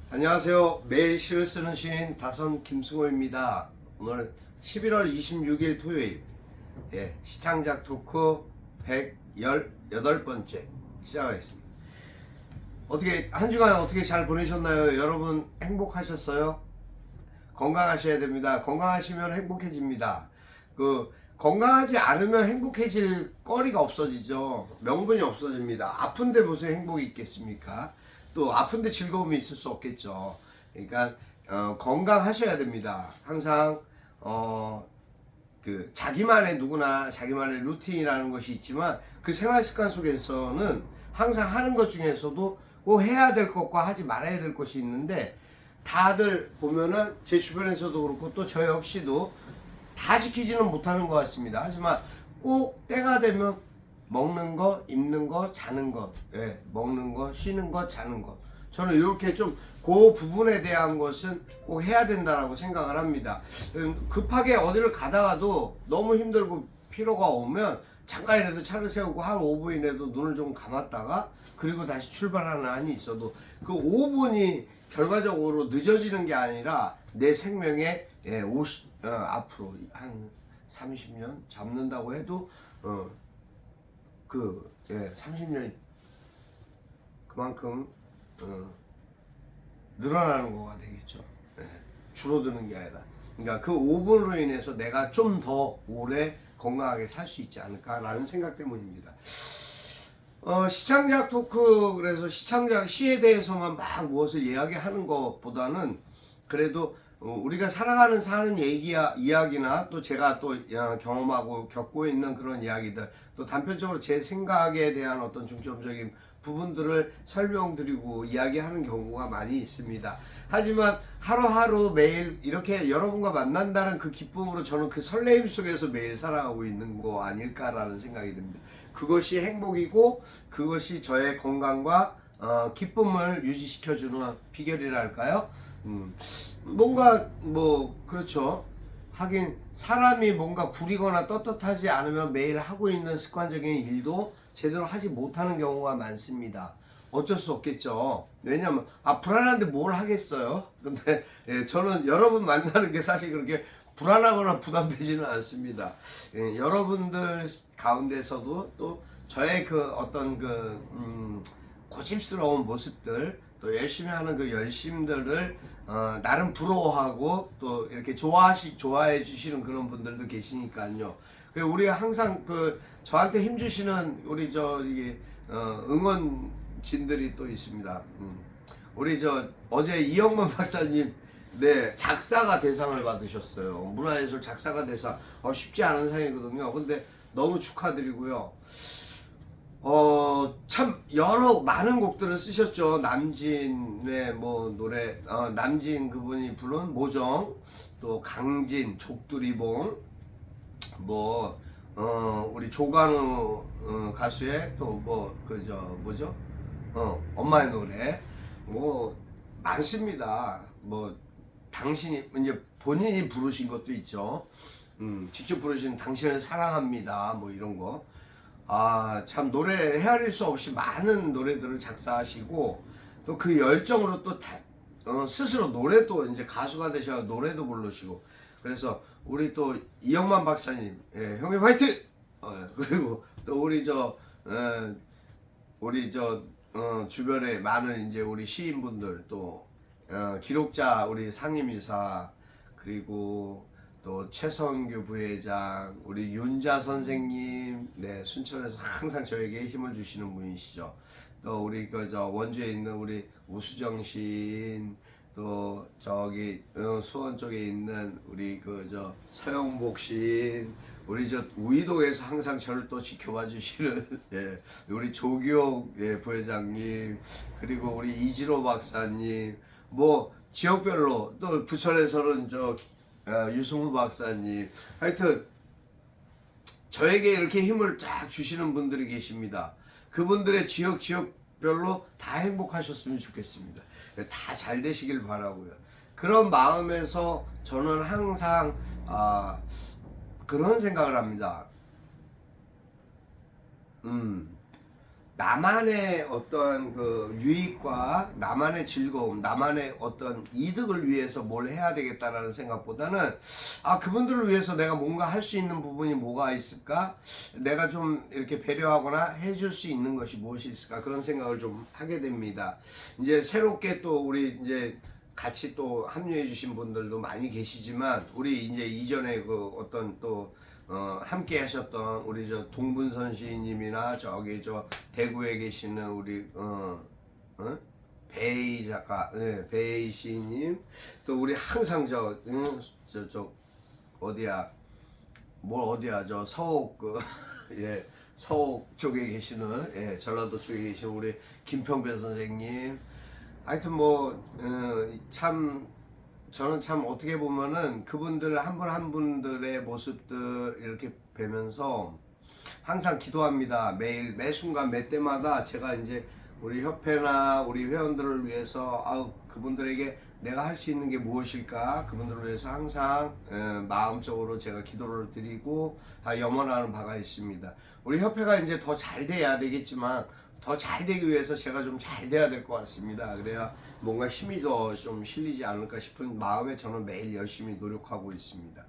안녕하세요. 매일 시를 쓰는 시인 다선 김승호입니다. 오늘 11월 26일 토요일, 시창작 토크 118번째 시작하겠습니다. 어떻게 한 주간 어떻게 잘 보내셨나요? 여러분 행복하셨어요? 건강하셔야 됩니다. 건강하시면 행복해집니다. 건강하지 않으면 행복해질 거리가 없어지죠. 명분이 없어집니다. 아픈데 무슨 행복이 있겠습니까? 또 아픈데 즐거움이 있을 수 없겠죠. 그러니까 건강하셔야 됩니다. 항상 자기만의 누구나 자기만의 루틴이라는 것이 있지만 그 생활 습관 속에서는 항상 하는 것 중에서도 꼭 해야 될 것과 하지 말아야 될 것이 있는데, 다들 보면은 제 주변에서도 그렇고 또 저 역시도 다 지키지는 못하는 것 같습니다. 하지만 꼭 때가 되면 먹는 거, 입는 거, 자는 것, 먹는 거, 쉬는 것, 자는 것. 저는 이렇게 좀 그 부분에 대한 것은 꼭 해야 된다라고 생각을 합니다. 급하게 어디를 가다가도 너무 힘들고 피로가 오면 잠깐이라도 차를 세우고 한 5분이라도 눈을 좀 감았다가 그리고 다시 출발하는 한이 있어도 그 5분이 결과적으로 늦어지는 게 아니라 내 생명에 앞으로 한 30년 잡는다고 해도 30년이 그만큼 늘어나는 거가 되겠죠. 줄어드는 게 아니라. 그러니까 그 5분으로 인해서 내가 좀 더 오래 건강하게 살 수 있지 않을까라는 생각 때문입니다. 시창작 토크, 그래서 시창작 시에 대해서만 막 무엇을 이야기하는 것보다는 그래도 우리가 살아가는 사는 이야기나 또 제가 또 경험하고 겪고 있는 그런 이야기들, 또 단편적으로 제 생각에 대한 어떤 중점적인 부분들을 설명드리고 이야기하는 경우가 많이 있습니다. 하지만 하루하루 매일 이렇게 여러분과 만난다는 그 기쁨으로 저는 그 설레임 속에서 매일 살아가고 있는 거 아닐까라는 생각이 듭니다. 그것이 행복이고 그것이 저의 건강과 기쁨을 유지시켜주는 비결이랄까요? 뭔가 그렇죠. 하긴 사람이 뭔가 구리거나 떳떳하지 않으면 매일 하고 있는 습관적인 일도 제대로 하지 못하는 경우가 많습니다. 어쩔 수 없겠죠. 왜냐면 불안한데 뭘 하겠어요. 근데 저는 여러분 만나는 게 사실 그렇게 불안하거나 부담되지는 않습니다. 여러분들 가운데서도 또 저의 그 어떤 고집스러운 모습들, 또 열심히 하는 그 열심들을 나름 부러워하고 또 이렇게 좋아해 주시는 그런 분들도 계시니까요. 우리가 항상 저한테 힘 주시는 우리 응원진들이 또 있습니다. 우리 어제 이영만 박사님, 작사가 대상을 받으셨어요. 문화예술 작사가 대상. 쉽지 않은 상이거든요. 근데 너무 축하드리고요. 참 많은 곡들을 쓰셨죠. 남진의 노래, 남진 그분이 부른 모정, 또 강진, 족두리봉, 우리 조관우 가수의 또 엄마의 노래, 많습니다. 당신이 이제 본인이 부르신 것도 있죠. 직접 부르신 당신을 사랑합니다. 이런 거. 참 노래 헤아릴 수 없이 많은 노래들을 작사하시고 또 그 열정으로 또 스스로 노래도 이제 가수가 되셔서 노래도 부르시고, 그래서 우리 또 이영만 박사님, 형님 화이팅! 그리고 또 우리 주변에 많은 이제 우리 시인분들, 또 기록자 우리 상임이사, 그리고 또 최성규 부회장, 우리 윤자 선생님, 순천에서 항상 저에게 힘을 주시는 분이시죠. 또 우리 원주에 있는 우리 우수정 시인, 또 수원 쪽에 있는 우리 서영복 시인, 우리 우이동에서 항상 저를 또 지켜봐 주시는 우리 조기옥 부회장님, 그리고 우리 이지로 박사님, 지역별로 또 부천에서는 유승우 박사님, 하여튼 저에게 이렇게 힘을 쫙 주시는 분들이 계십니다. 그분들의 지역별로 다 행복하셨으면 좋겠습니다. 다 잘 되시길 바라고요. 그런 마음에서 저는 항상 그런 생각을 합니다. 나만의 어떤 그 유익과 나만의 즐거움, 나만의 어떤 이득을 위해서 뭘 해야 되겠다라는 생각보다는 그분들을 위해서 내가 뭔가 할 수 있는 부분이 뭐가 있을까? 내가 좀 이렇게 배려하거나 해줄 수 있는 것이 무엇이 있을까? 그런 생각을 좀 하게 됩니다. 이제 새롭게 또 우리 이제 같이 또 합류해 주신 분들도 많이 계시지만 우리 이제 이전에 그 어떤 또 함께 하셨던 우리 저 동분선 시인님이나 저기 저 대구에 계시는 우리 베이 작가, 베이 시인님, 또 우리 항상 저 어디야, 저 서옥 예, 서옥 쪽에 계시는, 전라도 쪽에 계시는 우리 김평배 선생님. 하여튼 참 저는 참 어떻게 보면은 그분들 한 분 한 분들의 모습들 이렇게 뵈면서 항상 기도합니다. 매일 매 순간 매 때마다 제가 이제 우리 협회나 우리 회원들을 위해서 그분들에게 내가 할 수 있는 게 무엇일까, 그분들을 위해서 항상 마음적으로 제가 기도를 드리고 다 염원하는 바가 있습니다. 우리 협회가 이제 더 잘 돼야 되겠지만 더 잘 되기 위해서 제가 좀 잘 돼야 될 것 같습니다. 그래야 뭔가 힘이 더 좀 실리지 않을까 싶은 마음에 저는 매일 열심히 노력하고 있습니다.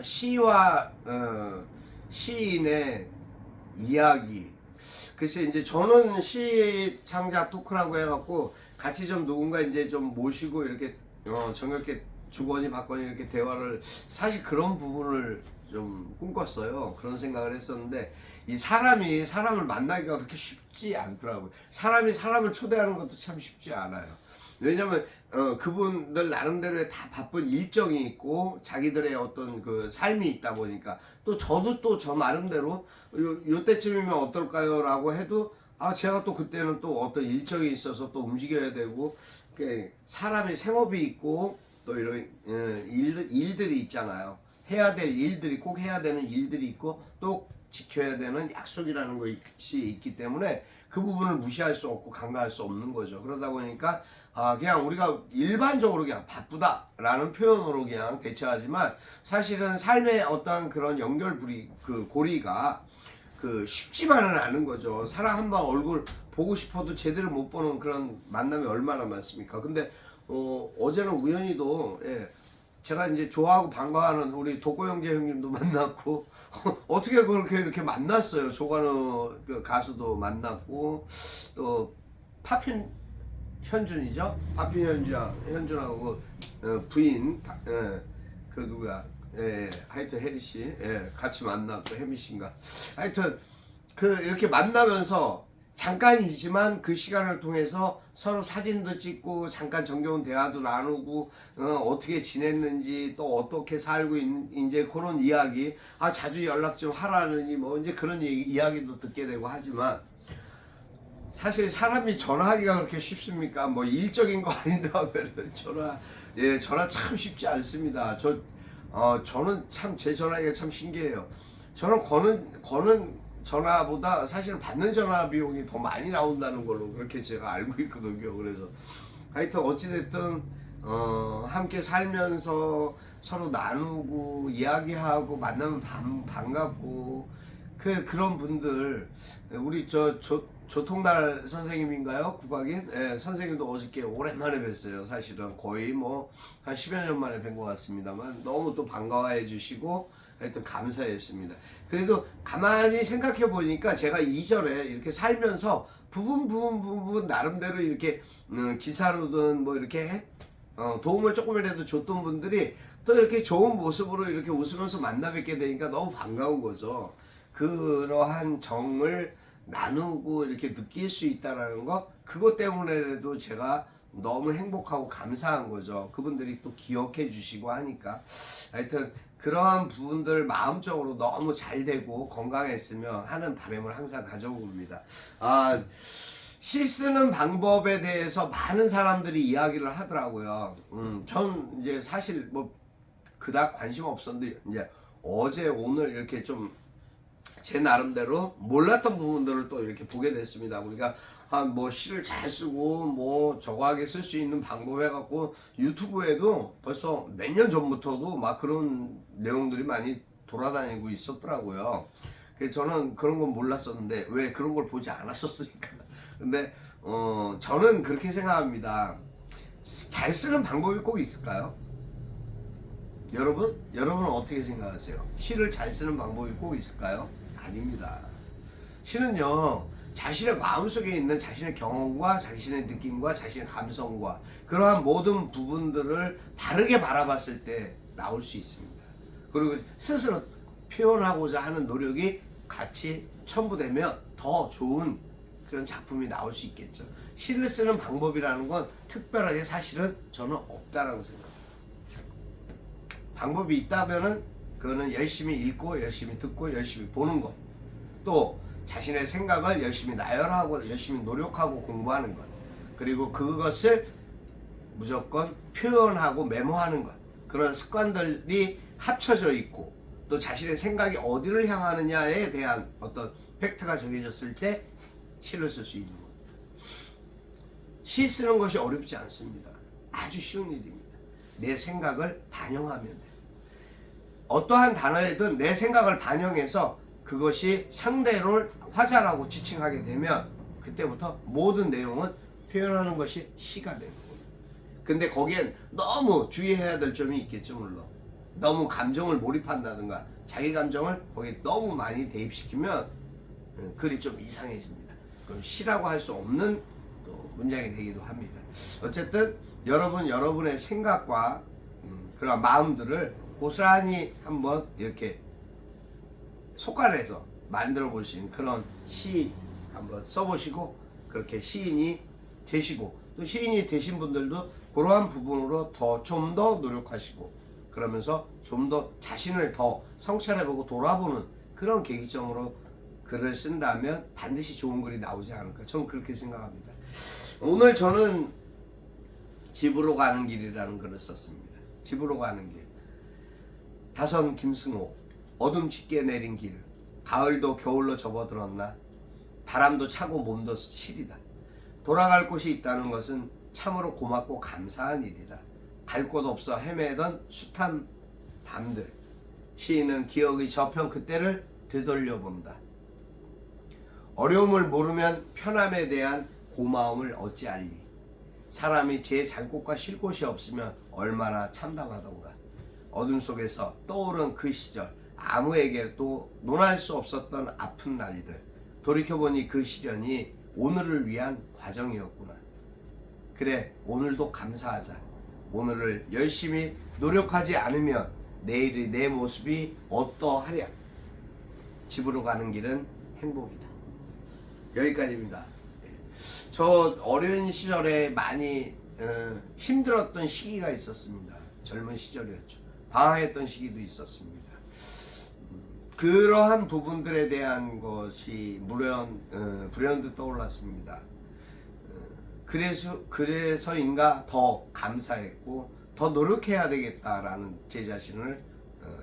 시와 시인의 이야기. 글쎄 이제 저는 시 창작 토크라고 해갖고 같이 좀 누군가 이제 좀 모시고 이렇게 정겹게 주거니 받거니 이렇게 대화를, 사실 그런 부분을 좀 꿈꿨어요. 그런 생각을 했었는데 이 사람이 사람을 만나기가 그렇게 쉽지 않더라고요. 사람이 사람을 초대하는 것도 참 쉽지 않아요. 왜냐면 그분들 나름대로의 다 바쁜 일정이 있고 자기들의 어떤 그 삶이 있다 보니까, 또 저도 또 저 나름대로 요때쯤이면 어떨까요 라고 해도 제가 또 그때는 또 어떤 일정이 있어서 또 움직여야 되고, 사람이 생업이 있고 또 이런 일들이 있잖아요. 해야 될 일들이, 꼭 해야 되는 일들이 있고 또 지켜야 되는 약속이라는 것이 있기 때문에 그 부분을 무시할 수 없고 간과할 수 없는 거죠. 그러다 보니까 그냥 우리가 일반적으로 그냥 바쁘다라는 표현으로 그냥 대처하지만, 사실은 삶의 어떤 그런 연결고리, 그 고리가 쉽지만은 않은 거죠. 사람 한 번 얼굴 보고 싶어도 제대로 못 보는 그런 만남이 얼마나 많습니까? 근데 어제는 우연히도 제가 이제 좋아하고 반가워하는 우리 도꼬 형제 형님도 만났고 어떻게 그렇게 이렇게 만났어요. 조관우 그 가수도 만났고, 또 파핀 현준이죠. 파핀 현준하고 부인 그 누구야? 하여튼 혜리 씨, 같이 만났고, 혜미 씨인가. 하여튼 이렇게 만나면서 잠깐이지만 그 시간을 통해서 서로 사진도 찍고 잠깐 정겨운 대화도 나누고 어떻게 지냈는지, 또 어떻게 살고 있는 이제 그런 이야기, 자주 연락 좀 하라느니 뭐 이제 그런 이야기도 듣게 되고 하지만, 사실 사람이 전화하기가 그렇게 쉽습니까? 뭐 일적인 거 아닌데 전화 참 쉽지 않습니다. 저는 참 제 전화기가 참 신기해요. 저는 거는 전화보다 사실은 받는 전화 비용이 더 많이 나온다는 걸로 그렇게 제가 알고 있거든요. 그래서 하여튼 어찌됐든 함께 살면서 서로 나누고 이야기하고 만나면 반갑고 그런 분들, 우리 조통달 선생님인가요? 국악인? 선생님도 어저께 오랜만에 뵀어요. 사실은 거의 한 10여 년 만에 뵌 것 같습니다만 너무 또 반가워해 주시고 하여튼 감사했습니다. 그래도 가만히 생각해 보니까 제가 이전에 이렇게 살면서 부분 나름대로 이렇게 기사로든 뭐 이렇게 도움을 조금이라도 줬던 분들이 또 이렇게 좋은 모습으로 이렇게 웃으면서 만나 뵙게 되니까 너무 반가운 거죠. 그러한 정을 나누고 이렇게 느낄 수 있다라는 거, 그것 때문에라도 제가 너무 행복하고 감사한 거죠. 그분들이 또 기억해 주시고 하니까. 하여튼 그러한 부분들 마음적으로 너무 잘 되고 건강했으면 하는 바람을 항상 가져봅니다. 시 쓰는 방법에 대해서 많은 사람들이 이야기를 하더라고요. 전 이제 사실 그닥 관심 없었는데 이제 어제 오늘 이렇게 좀 제 나름대로 몰랐던 부분들을 또 이렇게 보게 됐습니다. 우리가 시를 잘 쓰고 저거하게 쓸 수 있는 방법 해갖고 유튜브에도 벌써 몇 년 전부터도 막 그런 내용들이 많이 돌아다니고 있었더라고요. 그래서 저는 그런 건 몰랐었는데 왜 그런 걸 보지 않았었으니까. 근데 저는 그렇게 생각합니다. 잘 쓰는 방법이 꼭 있을까요? 여러분은 어떻게 생각하세요? 시를 잘 쓰는 방법이 꼭 있을까요? 아닙니다. 시는요, 자신의 마음속에 있는 자신의 경험과 자신의 느낌과 자신의 감성과 그러한 모든 부분들을 바르게 바라봤을 때 나올 수 있습니다. 그리고 스스로 표현하고자 하는 노력이 같이 첨부되면 더 좋은 그런 작품이 나올 수 있겠죠. 시를 쓰는 방법이라는 건 특별하게 사실은 저는 없다라고 생각합니다. 방법이 있다면은 그거는 열심히 읽고 열심히 듣고 열심히 보는 것, 또 자신의 생각을 열심히 나열하고 열심히 노력하고 공부하는 것, 그리고 그것을 무조건 표현하고 메모하는 것, 그런 습관들이 합쳐져 있고 또 자신의 생각이 어디를 향하느냐에 대한 어떤 팩트가 정해졌을 때 시를 쓸 수 있는 겁니다. 시 쓰는 것이 어렵지 않습니다. 아주 쉬운 일입니다. 내 생각을 반영하면 돼요. 어떠한 단어에든 내 생각을 반영해서 그것이 상대를 화자라고 지칭하게 되면 그때부터 모든 내용은 표현하는 것이 시가 되는 겁니다. 근데 거기엔 너무 주의해야 될 점이 있겠죠. 물론 너무 감정을 몰입한다든가 자기 감정을 거기에 너무 많이 대입시키면 글이 좀 이상해집니다. 그럼 시라고 할 수 없는 또 문장이 되기도 합니다. 어쨌든 여러분의 생각과 그런 마음들을 고스란히 한번 이렇게 속간해서 만들어 볼 수 있는 그런 시 한번 써보시고 그렇게 시인이 되시고 또 시인이 되신 분들도 그러한 부분으로 좀 더 노력하시고 그러면서 좀 더 자신을 더 성찰해보고 돌아보는 그런 계기점으로 글을 쓴다면 반드시 좋은 글이 나오지 않을까 저는 그렇게 생각합니다. 오늘 저는 집으로 가는 길이라는 글을 썼습니다. 집으로 가는 길. 다섬 김승호. 어둠 짙게 내린 길. 가을도 겨울로 접어들었나. 바람도 차고 몸도 시리다. 돌아갈 곳이 있다는 것은 참으로 고맙고 감사한 일이다. 갈 곳 없어 헤매던 숱한 밤들. 시인은 기억의 저편 그때를 되돌려본다. 어려움을 모르면 편함에 대한 고마움을 어찌알리. 사람이 제 잘 곳과 쉴 곳이 없으면 얼마나 참담하던가. 어둠 속에서 떠오른 그 시절, 아무에게도 논할 수 없었던 아픈 날들. 돌이켜보니 그 시련이 오늘을 위한 과정이었구나. 그래, 오늘도 감사하자. 오늘을 열심히 노력하지 않으면 내일의 내 모습이 어떠하랴. 집으로 가는 길은 행복이다. 여기까지입니다. 저 어려운 시절에 많이 힘들었던 시기가 있었습니다. 젊은 시절이었죠. 방황했던 시기도 있었습니다. 그러한 부분들에 대한 것이 불현듯 떠올랐습니다. 그래서인가 더 감사했고 더 노력해야 되겠다라는 제 자신을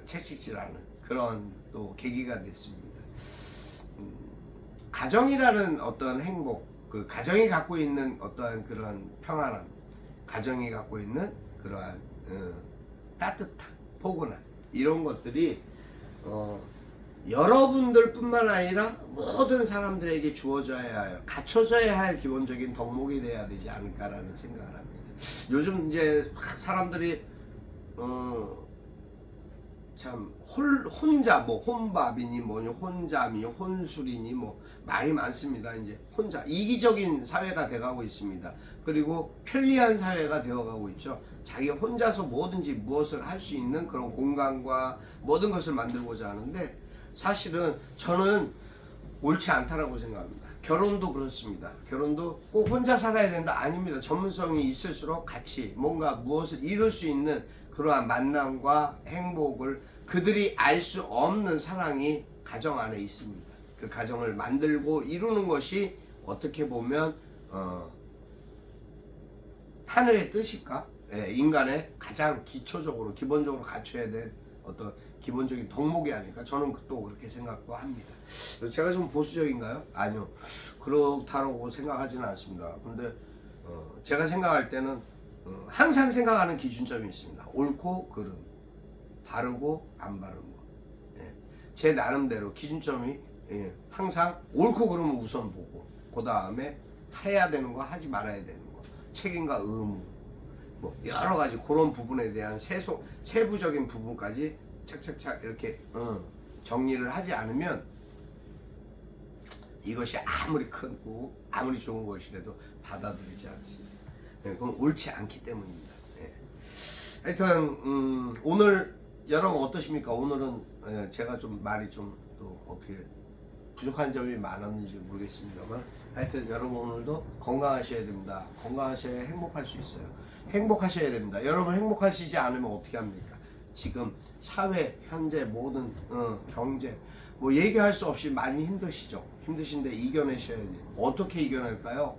채찍질하는 그런 또 계기가 됐습니다. 가정이라는 어떤 행복, 그 가정이 갖고 있는 어떠한 그런 평안함, 가정이 갖고 있는 그러한 따뜻함, 포근함 이런 것들이 여러분들뿐만 아니라 모든 사람들에게 주어져야 할, 갖춰져야 할 기본적인 덕목이 돼야 되지 않을까라는 생각을 합니다. 요즘 이제 사람들이 참 혼자 뭐 혼밥이니 뭐니 혼자미 혼술이니 뭐 말이 많습니다. 이제 혼자 이기적인 사회가 돼가고 있습니다. 그리고 편리한 사회가 되어가고 있죠. 자기 혼자서 뭐든지 무엇을 할 수 있는 그런 공간과 모든 것을 만들고자 하는데 사실은 저는 옳지 않다라고 생각합니다. 결혼도 그렇습니다. 결혼도 꼭 혼자 살아야 된다? 아닙니다. 전문성이 있을수록 같이 뭔가 무엇을 이룰 수 있는 그러한 만남과 행복을 그들이 알 수 없는 사랑이 가정 안에 있습니다. 그 가정을 만들고 이루는 것이 어떻게 보면 하늘의 뜻일까? 예, 인간의 가장 기초적으로 기본적으로 갖춰야 될 어떤 기본적인 덕목이 아닐까? 저는 또 그렇게 생각도 합니다. 제가 좀 보수적인가요? 아니요. 그렇다고 생각하지는 않습니다. 근데 제가 생각할 때는 항상 생각하는 기준점이 있습니다. 옳고 그름, 바르고 안 바른 거. 예. 제 나름대로 기준점이 항상 옳고 그름을 우선 보고 그 다음에 해야 되는 거 하지 말아야 되는 거 책임과 의무 뭐 여러 가지 그런 부분에 대한 세부적인 부분까지 착착착 이렇게 정리를 하지 않으면 이것이 아무리 크고 아무리 좋은 것이라도 받아들이지 않습니다. 그건 옳지 않기 때문입니다. 하여튼 오늘 여러분 어떠십니까? 오늘은 제가 좀 말이 좀 또 어떻게 부족한 점이 많았는지 모르겠습니다만 하여튼 여러분 오늘도 건강하셔야 됩니다. 건강하셔야 행복할 수 있어요. 행복하셔야 됩니다. 여러분 행복하시지 않으면 어떻게 합니까? 지금 사회 현재 모든 경제 뭐 얘기할 수 없이 많이 힘드시죠. 힘드신데 이겨내셔야 돼요. 어떻게 이겨낼까요?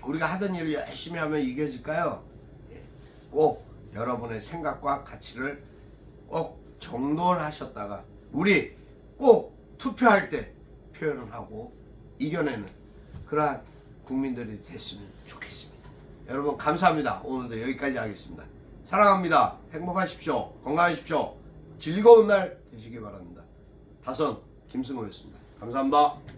우리가 하던 일을 열심히 하면 이겨질까요? 꼭 여러분의 생각과 가치를 꼭 정돈하셨다가 우리 꼭 투표할 때 표현을 하고 이겨내는 그러한 국민들이 됐으면 좋겠습니다. 여러분 감사합니다. 오늘도 여기까지 하겠습니다. 사랑합니다. 행복하십시오. 건강하십시오. 즐거운 날 되시기 바랍니다. 다선 김승호였습니다. 감사합니다.